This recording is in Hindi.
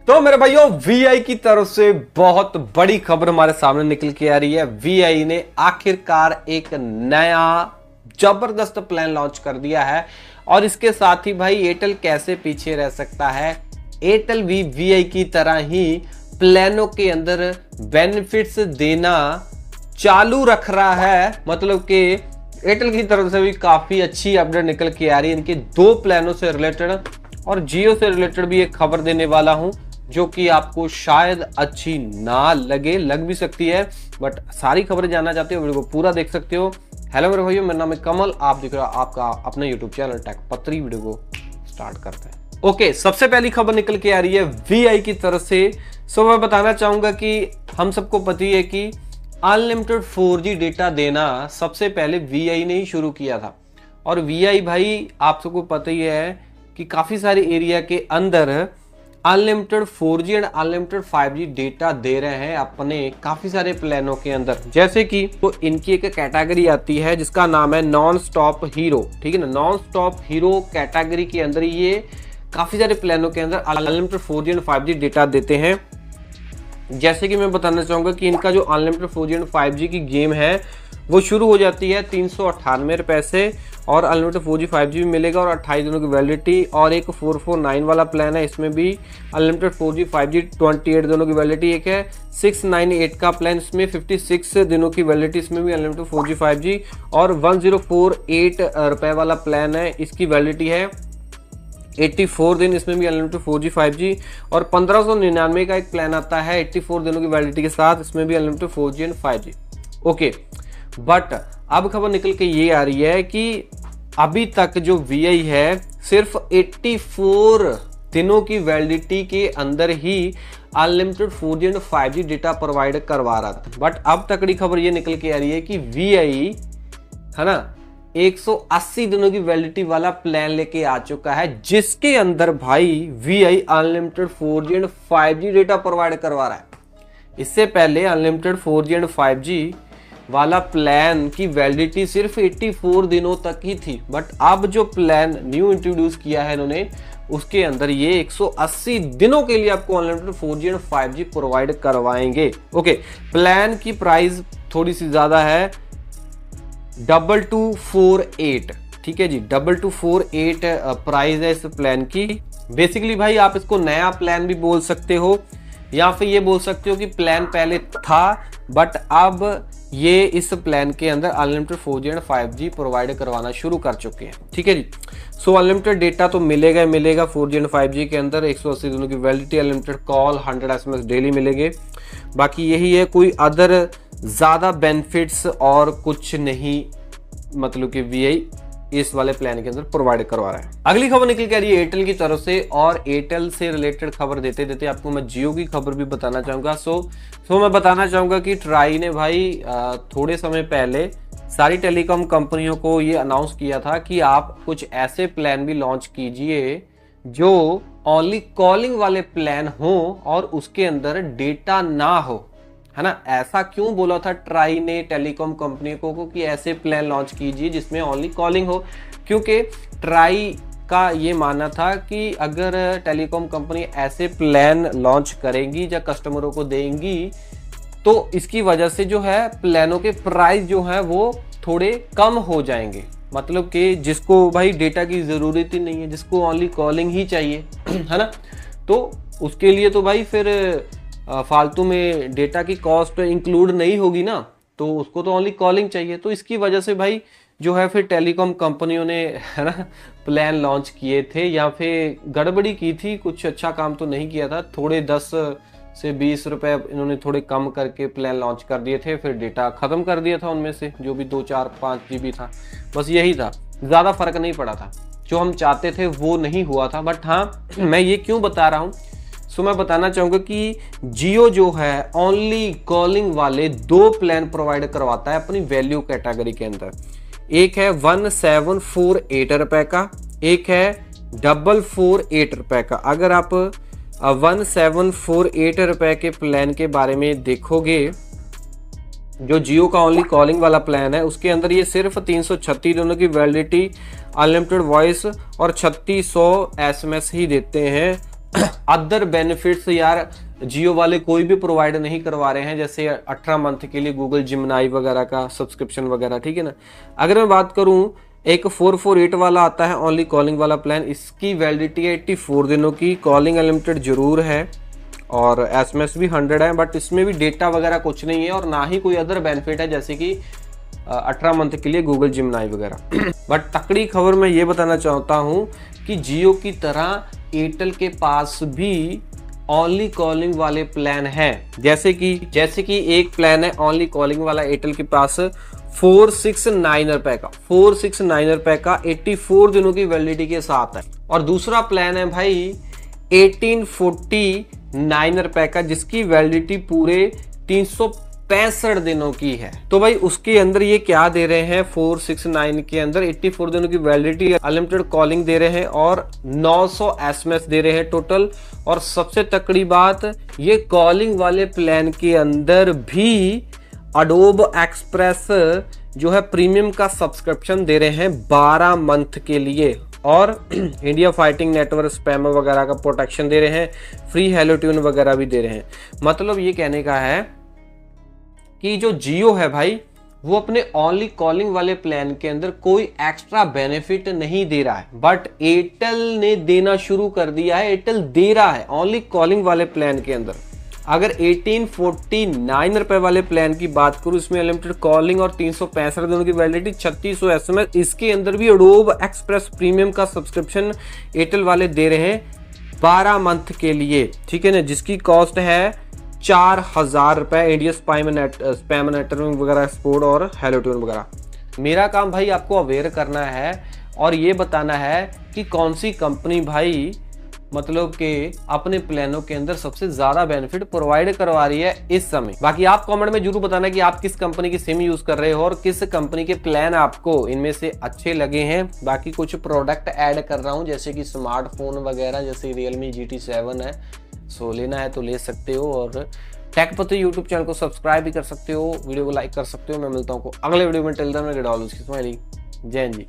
तो मेरे भाइयों वीआई की तरफ से बहुत बड़ी खबर हमारे सामने निकल के आ रही है। वीआई ने आखिरकार एक नया जबरदस्त प्लान लॉन्च कर दिया है और इसके साथ ही भाई एयरटेल कैसे पीछे रह सकता है। एयरटेल भी वीआई की तरह ही प्लानों के अंदर बेनिफिट्स देना चालू रख रहा है। मतलब कि एयरटेल की तरफ से भी काफी अच्छी अपडेट निकल के आ रही है इनके दो प्लानों से रिलेटेड, और जियो से रिलेटेड भी एक खबर देने वाला हूं जो कि आपको शायद अच्छी ना लगे, लग भी सकती है, बट सारी खबरें जानना चाहते हो वीडियो को पूरा देख सकते हो। हेलो मेरे भाइयों, मेरा नाम है कमल, आप देख रहे हो आपका अपना यूट्यूब चैनल टेक पत्री। वीडियो को स्टार्ट करते हैं। ओके, सबसे पहली खबर निकल के आ रही है वीआई की तरफ से। सो मैं बताना चाहूंगा कि हम सबको पता है कि अनलिमिटेड 4G डेटा देना सबसे पहले वीआई ने ही शुरू किया था, और वीआई भाई आप सबको पता ही है कि काफी सारे एरिया के अंदर unlimited 4G and unlimited 5G data दे रहे हैं अपने काफी सारे प्लानों के अंदर। जैसे कि तो इनकी एक कैटेगरी आती है जिसका नाम है नॉन स्टॉप हीरो, ठीक है ना। नॉन स्टॉप हीरो कैटेगरी के अंदर ये काफी सारे प्लानों के अंदर unlimited 4G and 5G data देते हैं। जैसे कि मैं बताना चाहूंगा कि इनका जो अनलिमिटेड 4G एंड 5G की गेम है वो शुरू हो जाती है 398 रुपए से, और अनलिमिटेड 4G 5G भी मिलेगा और 28 दिनों की वैलिडिटी। और एक 449 वाला प्लान है, इसमें भी अनलिमिटेड 4G 5G 28 दिनों की वैलिडिटी। एक है 698 का प्लान, इसमें 56 दिनों की वैलिडिटी, इसमें भी अनलिमिटेड 4G 5G। और 1048 रुपए वाला प्लान है, इसकी वैलिडिटी है 84 दिन, इसमें भी अनलिमिटेड 4G 5G। और 1599 का एक प्लान आता है 84 दिनों की वैलिडिटी के साथ, इसमें भी unlimited 4G and 5G। Okay, but अब खबर निकल के ये आ रही है कि अभी तक जो वीआई है सिर्फ 84 दिनों की वैलिडिटी के अंदर ही unlimited 4G and 5G data provide करवा रहा था। बट अब तकड़ी खबर ये निकल के आ रही है कि वीआई है ना 180 दिनों की वैलिडिटी वाला प्लान लेके आ चुका है, जिसके अंदर भाई VI unlimited 4G and 5G data provide करवा रहा है। इससे पहले अनलिमिटेड 4G एंड 5G वाला प्लान की वैलिडिटी सिर्फ 84 दिनों तक ही थी, बट अब जो प्लान न्यू इंट्रोड्यूस किया है इन्होंने उसके अंदर ये 180 दिनों के लिए आपको unlimited 4G and 5G provide करवाएंगे। ओके, प्लान की प्राइस थोड़ी सी ज्यादा है, 2248, ठीक है जी, 2248 प्राइस है इस प्लान की। बेसिकली भाई आप इसको नया प्लान भी बोल सकते हो, या फिर ये बोल सकते हो कि प्लान पहले था बट अब ये इस प्लान के अंदर unlimited 4G and 5G provide करवाना शुरू कर चुके हैं, ठीक है जी। सो अनलिमिटेड डेटा तो मिलेगा 4G एंड 5G के अंदर, 180 दिनों की validity, unlimited call, 100 SMS daily मिलेंगे। बाकी यही है, कोई अदर ज्यादा बेनिफिट्स और कुछ नहीं, मतलब कि वीआई इस वाले प्लान के अंदर प्रोवाइड करवा रहा है। अगली खबर निकल के आ रही है एयरटेल की तरफ से, और एयरटेल से रिलेटेड खबर देते देते आपको मैं जियो की खबर भी बताना चाहूंगा। सो मैं बताना चाहूंगा कि ट्राई ने भाई थोड़े समय पहले सारी टेलीकॉम कंपनियों को ये अनाउंस किया था कि आप कुछ ऐसे प्लान भी लॉन्च कीजिए जो ओनली कॉलिंग वाले प्लान हो और उसके अंदर डेटा ना हो, है ना। ऐसा क्यों बोला था ट्राई ने टेलीकॉम कंपनी को कि ऐसे प्लान लॉन्च कीजिए जिसमें ओनली कॉलिंग हो, क्योंकि ट्राई का ये मानना था कि अगर टेलीकॉम कंपनी ऐसे प्लान लॉन्च करेंगी या कस्टमरों को देंगी तो इसकी वजह से जो है प्लानों के प्राइस जो है वो थोड़े कम हो जाएंगे। मतलब कि जिसको भाई डेटा की जरूरत ही नहीं है, जिसको ओनली कॉलिंग ही चाहिए है ना, तो उसके लिए तो भाई फिर फालतू में डेटा की कॉस्ट इंक्लूड नहीं होगी ना, तो उसको तो ओनली कॉलिंग चाहिए। तो इसकी वजह से भाई जो है फिर टेलीकॉम कंपनियों ने, है ना, प्लान लॉन्च किए थे, या फिर गड़बड़ी की थी, कुछ अच्छा काम तो नहीं किया था। थोड़े 10 से 20 रुपए इन्होंने थोड़े कम करके प्लान लॉन्च कर दिए थे, फिर डेटा खत्म कर दिया था उनमें से जो भी 2, 4, 5 GB था, बस यही था, ज्यादा फर्क नहीं पड़ा था। जो हम चाहते थे वो नहीं हुआ था। बट हाँ, मैं ये क्यों बता रहा हूँ, सो मैं बताना चाहूंगा कि जियो जो है ओनली कॉलिंग वाले 2 प्लान प्रोवाइड करवाता है अपनी वैल्यू कैटेगरी के अंदर। एक है 1748 रुपए का, एक है 448 रुपए का। अगर आप 1748 रुपए के प्लान के बारे में देखोगे, जो जियो का ओनली कॉलिंग वाला प्लान है, उसके अंदर ये सिर्फ 336 दिनों की वैलिडिटी, अनलिमिटेड वॉइस और 3600 SMS ही देते हैं। अदर बेनिफिट्स यार जियो वाले कोई भी प्रोवाइड नहीं करवा रहे हैं, जैसे 18 मंथ के लिए गूगल जिमनाई वगैरह का सब्सक्रिप्शन वगैरह, ठीक है ना। अगर मैं बात करूं, एक 448 वाला आता है ओनली कॉलिंग वाला प्लान, इसकी वैलिडिटी है 84 दिनों की, कॉलिंग अनलिमिटेड जरूर है और एसएमएस भी 100 है, बट इसमें भी डेटा वगैरह कुछ नहीं है और ना ही कोई अदर बेनिफिट है जैसे कि 18 मंथ के लिए गूगल जिमनाई वगैरह। बट तकड़ी खबर मैं ये बताना चाहता हूं कि जियो की तरह एयरटेल के पास भी ओनली कॉलिंग वाले प्लान हैं, जैसे कि एक प्लान है ओनली कॉलिंग वाला एयरटेल के पास 469 रुपए का, 469 रुपए का 84 दिनों की वैलिडिटी के साथ है। और दूसरा प्लान है भाई 1849 रुपए का, जिसकी वैलिडिटी पूरे 365 दिनों की है। तो भाई उसके अंदर ये क्या दे रहे हैं, 469 के अंदर 84 दिनों की वैलिडिटी, अनलिमिटेड कॉलिंग दे रहे हैं और 900 एसएमएस दे रहे हैं टोटल। और सबसे तकड़ी बात, ये कॉलिंग वाले प्लान के अंदर भी अडोब एक्सप्रेस जो है प्रीमियम का सब्सक्रिप्शन दे रहे हैं 12 मंथ के लिए, और इंडिया फाइटिंग नेटवर्क स्पैम वगैरह का प्रोटेक्शन दे रहे हैं, फ्री हेलो ट्यून वगैरह भी दे रहे हैं। मतलब ये कहने का है कि जो जियो है भाई वो अपने ओनली कॉलिंग वाले प्लान के अंदर कोई एक्स्ट्रा बेनिफिट नहीं दे रहा है, बट एयरटेल ने देना शुरू कर दिया है। एयरटेल दे रहा है ओनली कॉलिंग वाले प्लान के अंदर। अगर 1849 रुपए वाले प्लान की बात करूं, इसमें अनलिमिटेड कॉलिंग और 365 दिनों की वैलिडिटी, 3600 एसएमएस, इसके अंदर भी अडोब एक्सप्रेस प्रीमियम का सब्सक्रिप्शन एयरटेल वाले दे रहे हैं 12 मंथ के लिए, ठीक है ना, जिसकी कॉस्ट है 4000 रुपए, इंडिया स्पैम नेटवर्क वगैरह सपोर्ट और हेलो ट्यून वगैरह। मेरा काम भाई आपको अवेयर करना है और ये बताना है कि कौन सी कंपनी भाई मतलब कि अपने प्लानों के अंदर सबसे ज्यादा बेनिफिट प्रोवाइड करवा रही है इस समय। बाकी आप कमेंट में जरूर बताना कि आप किस कंपनी की सिम यूज कर रहे हो और किस कंपनी के प्लान आपको इनमें से अच्छे लगे हैं। बाकी कुछ प्रोडक्ट ऐड कर रहा हूं, जैसे कि स्मार्टफोन वगैरह, जैसे Realme GT7 है, सो लेना है तो ले सकते हो। और टेकपति यूट्यूब चैनल को सब्सक्राइब भी कर सकते हो, वीडियो को लाइक कर सकते हो। मैं मिलता हूँ अगले वीडियो में। टिल देन, जय हिंद जी।